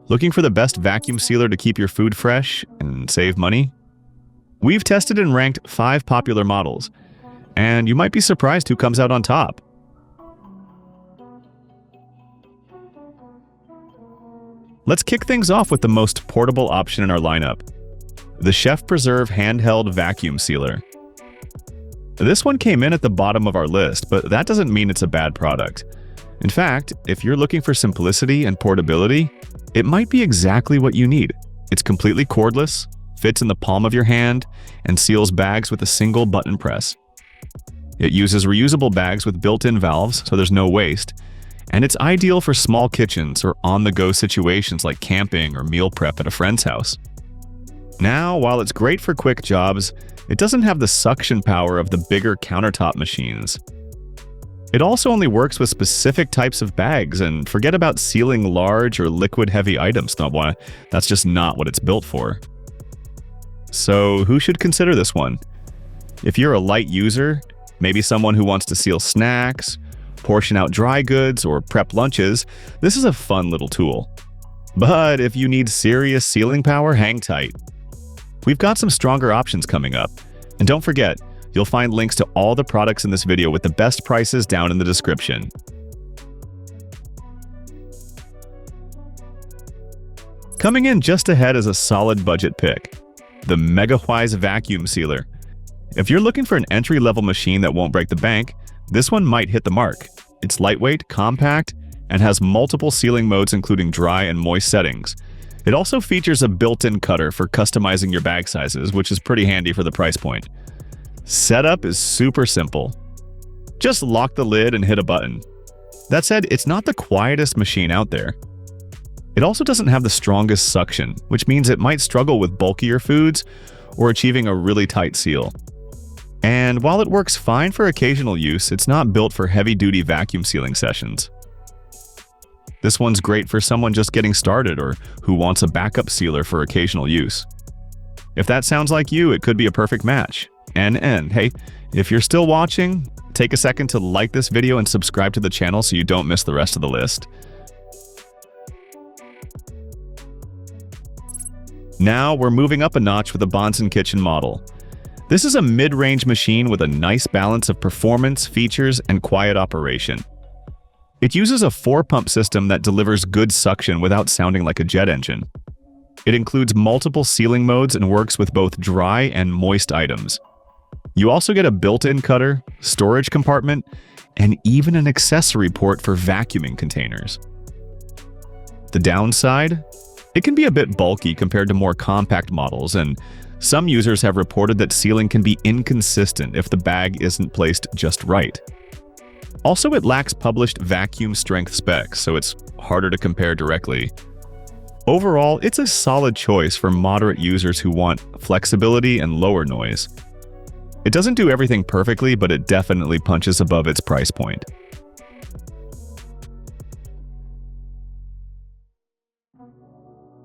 Looking for the best vacuum sealer to keep your food fresh and save money? We've tested and ranked 5 popular models, and you might be surprised who comes out on top. Let's kick things off with the most portable option in our lineup, the Chef Preserve Handheld Vacuum Sealer. This one came in at the bottom of our list, but that doesn't mean it's a bad product. In fact, if you're looking for simplicity and portability, it might be exactly what you need. It's completely cordless, fits in the palm of your hand, and seals bags with a single button press. It uses reusable bags with built-in valves, so there's no waste, and it's ideal for small kitchens or on-the-go situations like camping or meal prep at a friend's house. Now, while it's great for quick jobs, it doesn't have the suction power of the bigger countertop machines. It also only works with specific types of bags, and forget about sealing large or liquid-heavy items. That's just not what it's built for. So who should consider this one? If you're a light user, maybe someone who wants to seal snacks, portion out dry goods, or prep lunches, this is a fun little tool. But if you need serious sealing power, hang tight. We've got some stronger options coming up. And don't forget, you'll find links to all the products in this video with the best prices down in the description. Coming in just ahead is a solid budget pick, the MEGAWISE Vacuum Sealer. If you're looking for an entry-level machine that won't break the bank, this one might hit the mark. It's lightweight, compact, and has multiple sealing modes including dry and moist settings. It also features a built-in cutter for customizing your bag sizes, which is pretty handy for the price point. Setup is super simple. Just lock the lid and hit a button. That said, it's not the quietest machine out there. It also doesn't have the strongest suction, which means it might struggle with bulkier foods or achieving a really tight seal. And while it works fine for occasional use, it's not built for heavy-duty vacuum sealing sessions. This one's great for someone just getting started or who wants a backup sealer for occasional use. If that sounds like you, it could be a perfect match. And hey, if you're still watching, take a second to like this video and subscribe to the channel so you don't miss the rest of the list. Now we're moving up a notch with the Bonsenkitchen model. This is a mid-range machine with a nice balance of performance, features, and quiet operation. It uses a 4-pump system that delivers good suction without sounding like a jet engine. It includes multiple sealing modes and works with both dry and moist items. You also get a built-in cutter, storage compartment, and even an accessory port for vacuuming containers. The downside? It can be a bit bulky compared to more compact models, and some users have reported that sealing can be inconsistent if the bag isn't placed just right. Also, it lacks published vacuum strength specs, so it's harder to compare directly. Overall, it's a solid choice for moderate users who want flexibility and lower noise. It doesn't do everything perfectly, but it definitely punches above its price point.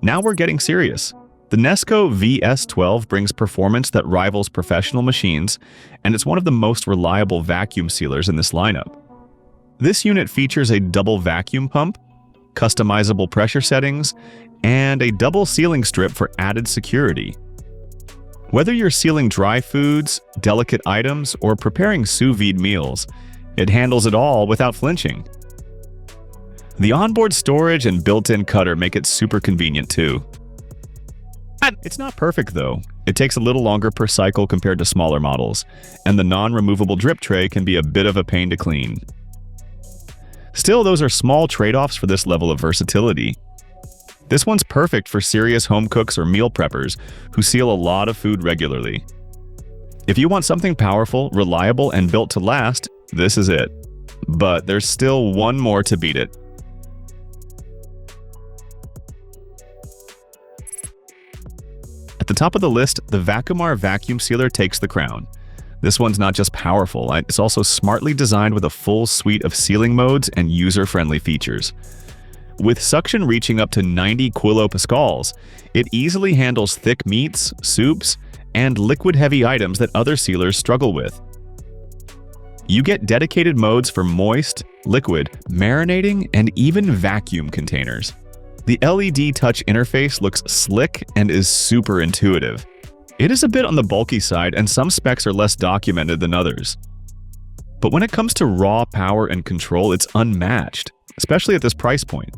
Now we're getting serious. The NESCO VS12 brings performance that rivals professional machines, and it's one of the most reliable vacuum sealers in this lineup. This unit features a double vacuum pump, customizable pressure settings, and a double sealing strip for added security. Whether you're sealing dry foods, delicate items, or preparing sous vide meals, it handles it all without flinching. The onboard storage and built-in cutter make it super convenient too. It's not perfect though. It takes a little longer per cycle compared to smaller models, and the non-removable drip tray can be a bit of a pain to clean. Still, those are small trade-offs for this level of versatility. This one's perfect for serious home cooks or meal preppers who seal a lot of food regularly. If you want something powerful, reliable, and built to last, this is it. But there's still one more to beat it. At the top of the list, the Vakumar vacuum sealer takes the crown. This one's not just powerful, it's also smartly designed with a full suite of sealing modes and user-friendly features. With suction reaching up to 90 kilopascals, it easily handles thick meats, soups, and liquid-heavy items that other sealers struggle with. You get dedicated modes for moist, liquid, marinating, and even vacuum containers. The LED touch interface looks slick and is super intuitive. It is a bit on the bulky side, and some specs are less documented than others. But when it comes to raw power and control, it's unmatched, especially at this price point.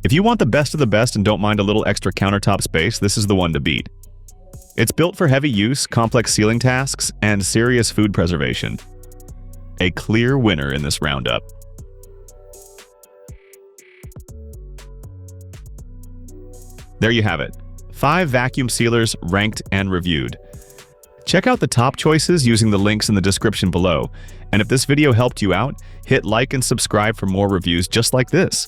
If you want the best of the best and don't mind a little extra countertop space, this is the one to beat. It's built for heavy use, complex sealing tasks, and serious food preservation. A clear winner in this roundup. There you have it. 5 vacuum sealers ranked and reviewed. Check out the top choices using the links in the description below. And if this video helped you out, hit like and subscribe for more reviews just like this.